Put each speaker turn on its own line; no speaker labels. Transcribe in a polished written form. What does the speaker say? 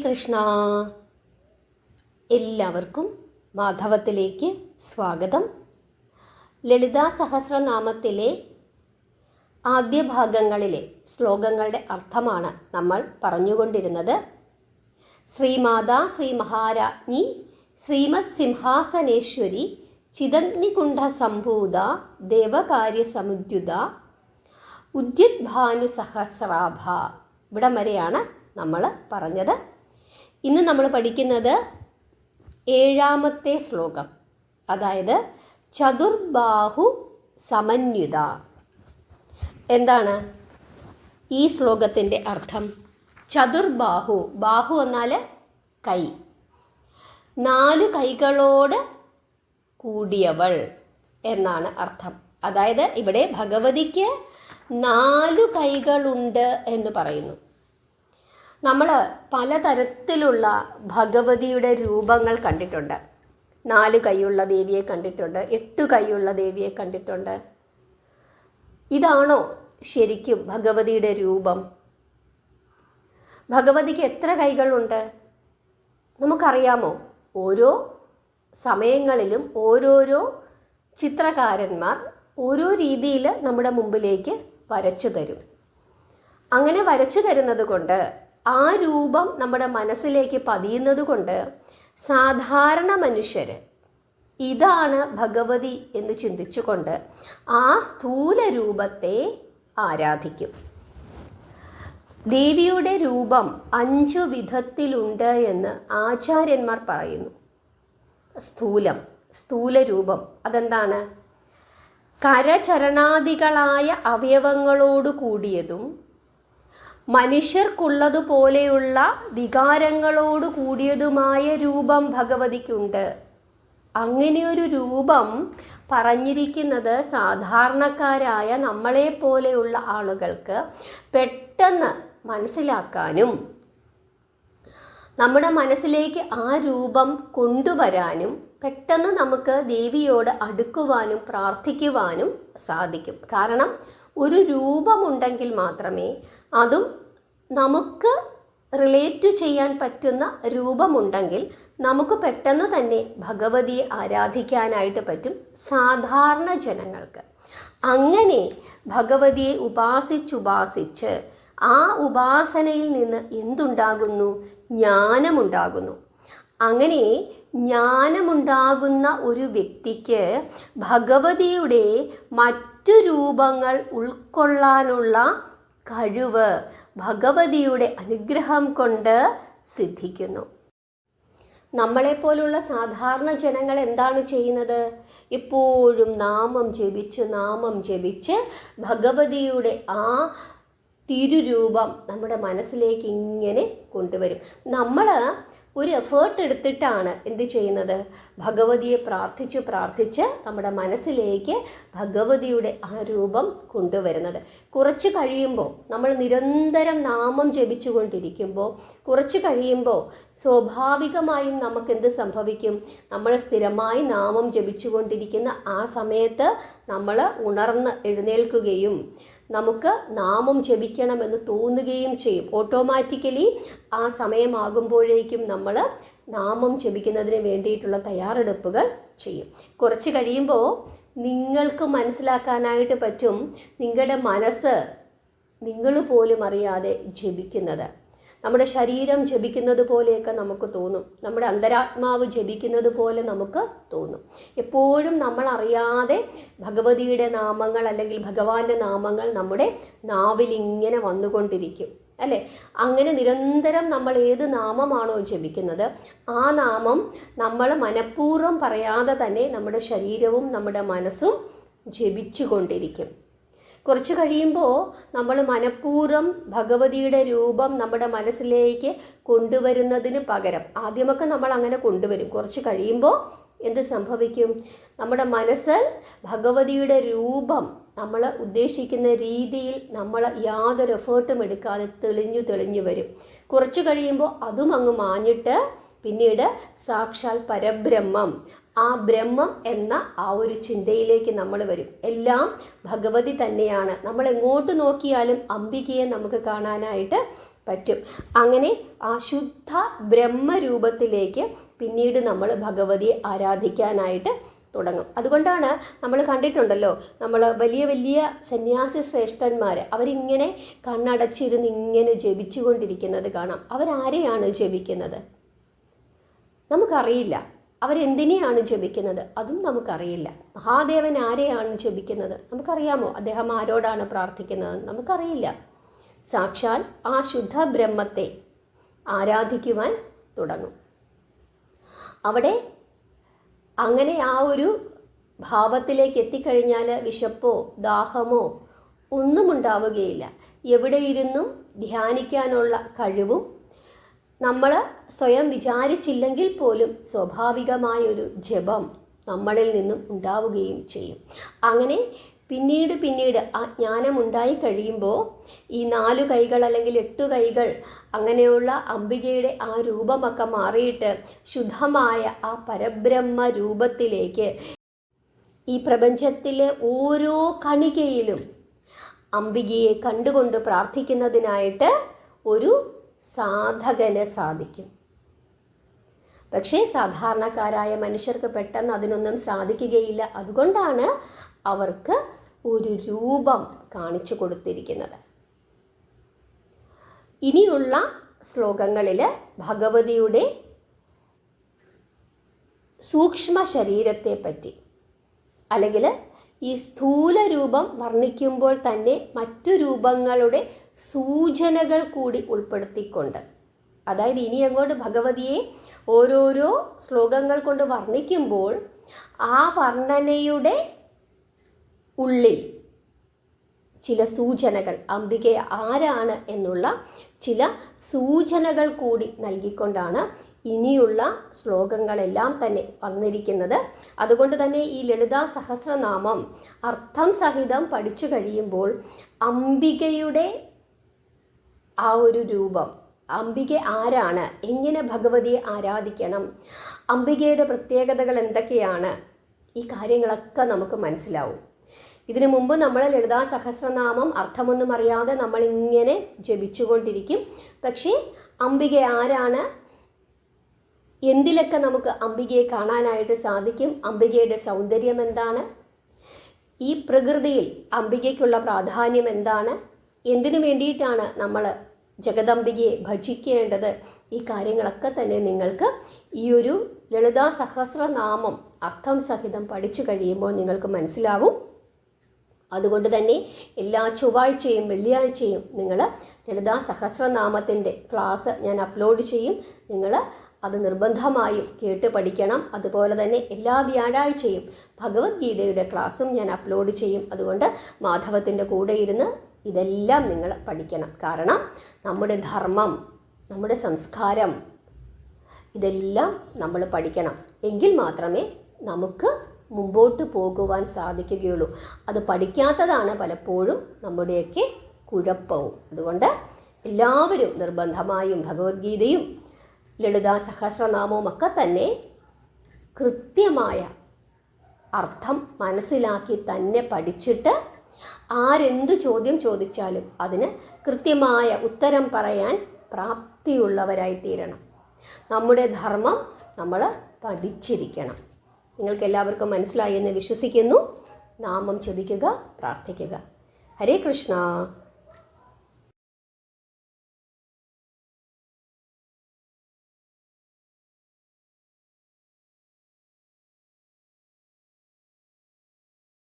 കൃഷ്ണ. എല്ലാവർക്കും മാധവത്തിലേക്ക് സ്വാഗതം. ലളിതാ സഹസ്രനാമത്തിലെ ആദ്യ ഭാഗങ്ങളിലെ ശ്ലോകങ്ങളുടെ അർത്ഥമാണ് നമ്മൾ പറഞ്ഞുകൊണ്ടിരുന്നത്. ശ്രീമാതാ ശ്രീ മഹാരാജ്ഞി ശ്രീമത് സിംഹാസനേശ്വരി ചിദഗ്നികുണ്ഠ സംഭൂത ദേവകാര്യസമുദ്യുത ഉദ്യുദ്ഭാനു സഹസ്രാഭ. ഇവിടം വരെയാണ് നമ്മൾ പറഞ്ഞത്. ഇന്ന് നമ്മൾ പഠിക്കുന്നത് 7ാമത്തെ ശ്ലോകം, അതായത് ചതുർബാഹു സമന്വിത. എന്താണ് ഈ ശ്ലോകത്തിൻ്റെ അർത്ഥം? ചതുർബാഹു, ബാഹു എന്നാൽ കൈ, 4 കൈകളോട് കൂടിയവൾ എന്നാണ് അർത്ഥം. അതായത് ഇവിടെ ഭഗവതിക്ക് 4 കൈകളുണ്ട് എന്ന് പറയുന്നു. നമ്മൾ പലതരത്തിലുള്ള ഭഗവതിയുടെ രൂപങ്ങൾ കണ്ടിട്ടുണ്ട്. 4 കൈയുള്ള ദേവിയെ കണ്ടിട്ടുണ്ട്, 8 കൈയുള്ള ദേവിയെ കണ്ടിട്ടുണ്ട്. ഇതാണോ ശരിക്കും ഭഗവതിയുടെ രൂപം? ഭഗവതിക്ക് എത്ര കൈകളുണ്ട് നമുക്കറിയാമോ? ഓരോ സമയങ്ങളിലും ഓരോരോ ചിത്രകാരന്മാർ ഓരോ രീതിയിൽ നമ്മുടെ മുമ്പിലേക്ക് വരച്ചു തരും. അങ്ങനെ വരച്ചു തരുന്നത് കൊണ്ട്, ആ രൂപം നമ്മുടെ മനസ്സിലേക്ക് പതിയുന്നത് കൊണ്ട് സാധാരണ മനുഷ്യർ ഇതാണ് ഭഗവതി എന്ന് ചിന്തിച്ചുകൊണ്ട് ആ സ്ഥൂല രൂപത്തെ ആരാധിക്കും. ദേവിയുടെ രൂപം 5 വിധത്തിലുണ്ട് എന്ന് ആചാര്യന്മാർ പറയുന്നു. സ്ഥൂല രൂപം അതെന്താണ്? കരചരണാദികളായ അവയവങ്ങളോട് കൂടിയതും മനുഷ്യർക്കുള്ളതുപോലെയുള്ള വികാരങ്ങളോട് കൂടിയതുമായ രൂപം ഭഗവതിക്കുണ്ട്. അങ്ങനെയൊരു രൂപം പറഞ്ഞിരിക്കുന്നത് സാധാരണക്കാരായ നമ്മളെപ്പോലെയുള്ള ആളുകൾക്ക് പെട്ടെന്ന് മനസ്സിലാക്കാനും നമ്മുടെ മനസ്സിലേക്ക് ആ രൂപം കൊണ്ടുവരാനും പെട്ടെന്ന് നമുക്ക് ദേവിയോട് അടുക്കുവാനും പ്രാർത്ഥിക്കുവാനും സാധിക്കും. കാരണം ഒരു രൂപമുണ്ടെങ്കിൽ മാത്രമേ, അതും നമുക്ക് റിലേറ്റ് ചെയ്യാൻ പറ്റുന്ന രൂപമുണ്ടെങ്കിൽ നമുക്ക് പെട്ടെന്ന് തന്നെ ഭഗവതിയെ ആരാധിക്കാനായിട്ട് പറ്റും സാധാരണ ജനങ്ങൾക്ക്. അങ്ങനെ ഭഗവതിയെ ഉപാസിച്ചുപാസിച്ച് ആ ഉപാസനയിൽ നിന്ന് എന്തുണ്ടാകുന്നു? ജ്ഞാനമുണ്ടാകുന്നു. അങ്ങനെ ജ്ഞാനമുണ്ടാകുന്ന ഒരു വ്യക്തിക്ക് ഭഗവതിയുടെ മറ്റു രൂപങ്ങൾ ഉൾക്കൊള്ളാനുള്ള കഴിവ് ഭഗവതിയുടെ അനുഗ്രഹം കൊണ്ട് സിദ്ധിക്കുന്നു. നമ്മളെപ്പോലുള്ള സാധാരണ ജനങ്ങൾ എന്താണ് ചെയ്യുന്നത്? എപ്പോഴും നാമം ജപിച്ച് ഭഗവതിയുടെ ആ തിരുരൂപം നമ്മുടെ മനസ്സിലേക്ക് ഇങ്ങനെ കൊണ്ടുവരും. നമ്മൾ ഒരു എഫേർട്ട് എടുത്തിട്ടാണ് എന്ത് ചെയ്യുന്നത്? ഭഗവതിയെ പ്രാർത്ഥിച്ച് നമ്മുടെ മനസ്സിലേക്ക് ഭഗവതിയുടെ ആ രൂപം കൊണ്ടുവരുന്നത്. കുറച്ച് കഴിയുമ്പോൾ, നമ്മൾ നിരന്തരം നാമം ജപിച്ചുകൊണ്ടിരിക്കുമ്പോൾ, കുറച്ച് കഴിയുമ്പോൾ സ്വാഭാവികമായും നമുക്കെന്ത് സംഭവിക്കും? നമ്മൾ സ്ഥിരമായി നാമം ജപിച്ചുകൊണ്ടിരിക്കുന്ന ആ സമയത്ത് നമ്മൾ ഉണർന്ന് എഴുന്നേൽക്കുകയും നമുക്ക് നാമം ജപിക്കണമെന്ന് തോന്നുകയും ചെയ്യും. ഓട്ടോമാറ്റിക്കലി ആ സമയമാകുമ്പോഴേക്കും നമ്മൾ നാമം ജപിക്കുന്നതിന് വേണ്ടിയിട്ടുള്ള തയ്യാറെടുപ്പുകൾ ചെയ്യും. കുറച്ച് കഴിയുമ്പോൾ നിങ്ങൾക്ക് മനസ്സിലാക്കാനായിട്ട് പറ്റും, നിങ്ങളുടെ മനസ്സ് നിങ്ങൾ പോലും അറിയാതെ ജപിക്കുന്നത്. നമ്മുടെ ശരീരം ജപിക്കുന്നത് പോലെയൊക്കെ നമുക്ക് തോന്നും. നമ്മുടെ അന്തരാത്മാവ് ജപിക്കുന്നത് പോലെ നമുക്ക് തോന്നും. എപ്പോഴും നമ്മൾ അറിയാതെ ഭഗവതിയുടെ നാമങ്ങൾ അല്ലെങ്കിൽ ഭഗവാന്റെ നാമങ്ങൾ നമ്മുടെ നാവിൽ ഇങ്ങനെ വന്നുകൊണ്ടിരിക്കും, അല്ലേ? അങ്ങനെ നിരന്തരം നമ്മൾ ഏത് നാമമാണോ ജപിക്കുന്നത്, ആ നാമം നമ്മൾ മനഃപൂർവ്വം പറയാതെ തന്നെ നമ്മുടെ ശരീരവും നമ്മുടെ മനസ്സും ജപിച്ചുകൊണ്ടിരിക്കും. കുറച്ച് കഴിയുമ്പോൾ നമ്മൾ മനഃപൂർവ്വം ഭഗവതിയുടെ രൂപം നമ്മുടെ മനസ്സിലേക്ക് കൊണ്ടുവരുന്നതിന് പകരം, ആദ്യമൊക്കെ നമ്മൾ അങ്ങനെ കൊണ്ടുവരും, കുറച്ച് കഴിയുമ്പോൾ എന്ത് സംഭവിക്കും? നമ്മുടെ മനസ്സിൽ ഭഗവതിയുടെ രൂപം നമ്മൾ ഉദ്ദേശിക്കുന്ന രീതിയിൽ നമ്മൾ യാതൊരു എഫേർട്ടും എടുക്കാതെ തെളിഞ്ഞു വരും. കുറച്ച് കഴിയുമ്പോൾ അതും അങ്ങ് മാഞ്ഞിട്ട് പിന്നീട് സാക്ഷാൽ പരബ്രഹ്മം, ആ ബ്രഹ്മം എന്ന ആ ഒരു ചിന്തയിലേക്ക് നമ്മൾ വരും. എല്ലാം ഭഗവതി തന്നെയാണ്. നമ്മൾ എങ്ങോട്ട് നോക്കിയാലും അംബികയെ നമുക്ക് കാണാനായിട്ട് പറ്റും. അങ്ങനെ ആ ശുദ്ധ ബ്രഹ്മരൂപത്തിലേക്ക് പിന്നീട് നമ്മൾ ഭഗവതിയെ ആരാധിക്കാനായിട്ട് തുടങ്ങും. അതുകൊണ്ടാണ് നമ്മൾ കണ്ടിട്ടുണ്ടല്ലോ, നമ്മൾ വലിയ വലിയ സന്യാസി ശ്രേഷ്ഠന്മാർ അവരിങ്ങനെ കണ്ണടച്ചിരുന്ന് ഇങ്ങനെ ജപിച്ചുകൊണ്ടിരിക്കുന്നത് കാണാം. അവരാരെയാണ് ജപിക്കുന്നത്? നമുക്കറിയില്ല. അവരെന്തിനെയാണ് ജപിക്കുന്നത്? അതും നമുക്കറിയില്ല. മഹാദേവൻ ആരെയാണ് ജപിക്കുന്നത്? നമുക്കറിയാമോ? അദ്ദേഹം ആരോടാണ് പ്രാർത്ഥിക്കുന്നത്? നമുക്കറിയില്ല. സാക്ഷാൽ ആ ശുദ്ധ ബ്രഹ്മത്തെ ആരാധിക്കുവാൻ തുടങ്ങും. അവിടെ അങ്ങനെ ആ ഒരു ഭാവത്തിലേക്ക് എത്തിക്കഴിഞ്ഞാൽ വിശപ്പോ ദാഹമോ ഒന്നും ഉണ്ടാവുകയില്ല. എവിടെ ഇരുന്നും ധ്യാനിക്കാനുള്ള കഴിവും നമ്മൾ സ്വയം വിചാരിച്ചില്ലെങ്കിൽ പോലും സ്വാഭാവികമായൊരു ജപം നമ്മളിൽ നിന്നും ഉണ്ടാവുകയും ചെയ്യും. അങ്ങനെ പിന്നീട് ആ ജ്ഞാനം ഉണ്ടായി കഴിയുമ്പോൾ ഈ 4 കൈകൾ അല്ലെങ്കിൽ 8 കൈകൾ അങ്ങനെയുള്ള അംബികയുടെ ആ രൂപമൊക്കെ മാറിയിട്ട് ശുദ്ധമായ ആ പരബ്രഹ്മ രൂപത്തിലേക്ക് ഈ പ്രപഞ്ചത്തിലെ ഓരോ കണികയിലും അംബികയെ കണ്ടുകൊണ്ട് പ്രാർത്ഥിക്കുന്നതിനായിട്ട് ഒരു സാധകന് സാധിക്കും. പക്ഷേ സാധാരണക്കാരായ മനുഷ്യർക്ക് പെട്ടെന്ന് അതിനൊന്നും സാധിക്കുകയില്ല. അതുകൊണ്ടാണ് അവർക്ക് ഒരു രൂപം കാണിച്ചു കൊടുത്തിരിക്കുന്നത്. ഇനിയുള്ള ശ്ലോകങ്ങളിൽ ഭഗവതിയുടെ സൂക്ഷ്മ ശരീരത്തെ പറ്റി, അല്ലെങ്കിൽ ഈ സ്ഥൂല രൂപം വർണ്ണിക്കുമ്പോൾ തന്നെ മറ്റു രൂപങ്ങളുടെ സൂചനകൾ കൂടി ഉൾപ്പെടുത്തിക്കൊണ്ട്, അതായത് ഇനി അങ്ങോട്ട് ഭഗവതിയെ ഓരോരോ ശ്ലോകങ്ങൾ കൊണ്ട് വർണ്ണിക്കുമ്പോൾ ആ വർണ്ണനയുടെ ഉള്ളിൽ ചില സൂചനകൾ, അംബിക ആരാണ് എന്നുള്ള ചില സൂചനകൾ കൂടി നൽകിക്കൊണ്ടാണ് ഇനിയുള്ള ശ്ലോകങ്ങളെല്ലാം തന്നെ വന്നിരിക്കുന്നത്. അതുകൊണ്ട് തന്നെ ഈ ലളിതാ സഹസ്രനാമം അർത്ഥം സഹിതം പഠിച്ചു കഴിയുമ്പോൾ അംബികയുടെ ആ ഒരു രൂപം, അംബിക ആരാണ്, എങ്ങനെ ഭഗവതിയെ ആരാധിക്കണം, അംബികയുടെ പ്രത്യേകതകൾ എന്തൊക്കെയാണ്, ഈ കാര്യങ്ങളൊക്കെ നമുക്ക് മനസ്സിലാവും. ഇതിനു മുമ്പ് നമ്മൾ ലളിതാ സഹസ്രനാമം അർത്ഥമൊന്നും അറിയാതെ നമ്മളിങ്ങനെ ജപിച്ചുകൊണ്ടിരിക്കും. പക്ഷേ അംബിക ആരാണ്, എന്തിലൊക്കെ നമുക്ക് അംബികയെ കാണാനായിട്ട് സാധിക്കും, അംബികയുടെ സൗന്ദര്യം എന്താണ്, ഈ പ്രകൃതിയിൽ അംബികയ്ക്കുള്ള പ്രാധാന്യം എന്താണ്, എന്തിനു വേണ്ടിയിട്ടാണ് നമ്മൾ ജഗദംബികയെ ഭജിക്കേണ്ടത്, ഈ കാര്യങ്ങളൊക്കെ തന്നെ നിങ്ങൾക്ക് ഈ ഒരു ലളിതാ സഹസ്രനാമം അർത്ഥം സഹിതം പഠിച്ചു കഴിയുമ്പോൾ നിങ്ങൾക്ക് മനസ്സിലാവും. അതുകൊണ്ട് തന്നെ എല്ലാ ചൊവ്വാഴ്ചയും വെള്ളിയാഴ്ചയും നിങ്ങൾ ലളിതാ സഹസ്രനാമത്തിൻ്റെ ക്ലാസ് ഞാൻ അപ്ലോഡ് ചെയ്യും. നിങ്ങൾ അത് നിർബന്ധമായും കേട്ട് പഠിക്കണം. അതുപോലെ തന്നെ എല്ലാ വ്യാഴാഴ്ചയും ഭഗവത്ഗീതയുടെ ക്ലാസ്സും ഞാൻ അപ്ലോഡ് ചെയ്യും. അതുകൊണ്ട് മാധവത്തിൻ്റെ കൂടെ ഇരുന്ന് ഇതെല്ലാം നിങ്ങൾ പഠിക്കണം. കാരണം നമ്മുടെ ധർമ്മം, നമ്മുടെ സംസ്കാരം, ഇതെല്ലാം നമ്മൾ പഠിക്കണം. എങ്കിൽ മാത്രമേ നമുക്ക് മുമ്പോട്ട് പോകുവാൻ സാധിക്കുകയുള്ളൂ. അത് പഠിക്കാത്തതാണ് പലപ്പോഴും നമ്മുടെയൊക്കെ കുഴപ്പവും. അതുകൊണ്ട് എല്ലാവരും നിർബന്ധമായും ഭഗവത്ഗീതയും ലളിതാ സഹസ്രനാമവും ഒക്കെ തന്നെ കൃത്യമായ അർത്ഥം മനസ്സിലാക്കി തന്നെ പഠിച്ചിട്ട് ആരെന്ത് ചോദ്യം ചോദിച്ചാലും അതിന് കൃത്യമായ ഉത്തരം പറയാൻ പ്രാപ്തിയുള്ളവരായി തീരണം. നമ്മുടെ ധർമ്മം നമ്മൾ പഠിച്ചിരിക്കണം. നിങ്ങൾക്ക് എല്ലാവർക്കും മനസ്സിലായി എന്ന് വിശ്വസിക്കുന്നു. നാമം ജപിക്കുക, പ്രാർത്ഥിക്കുക. ഹരേ കൃഷ്ണ.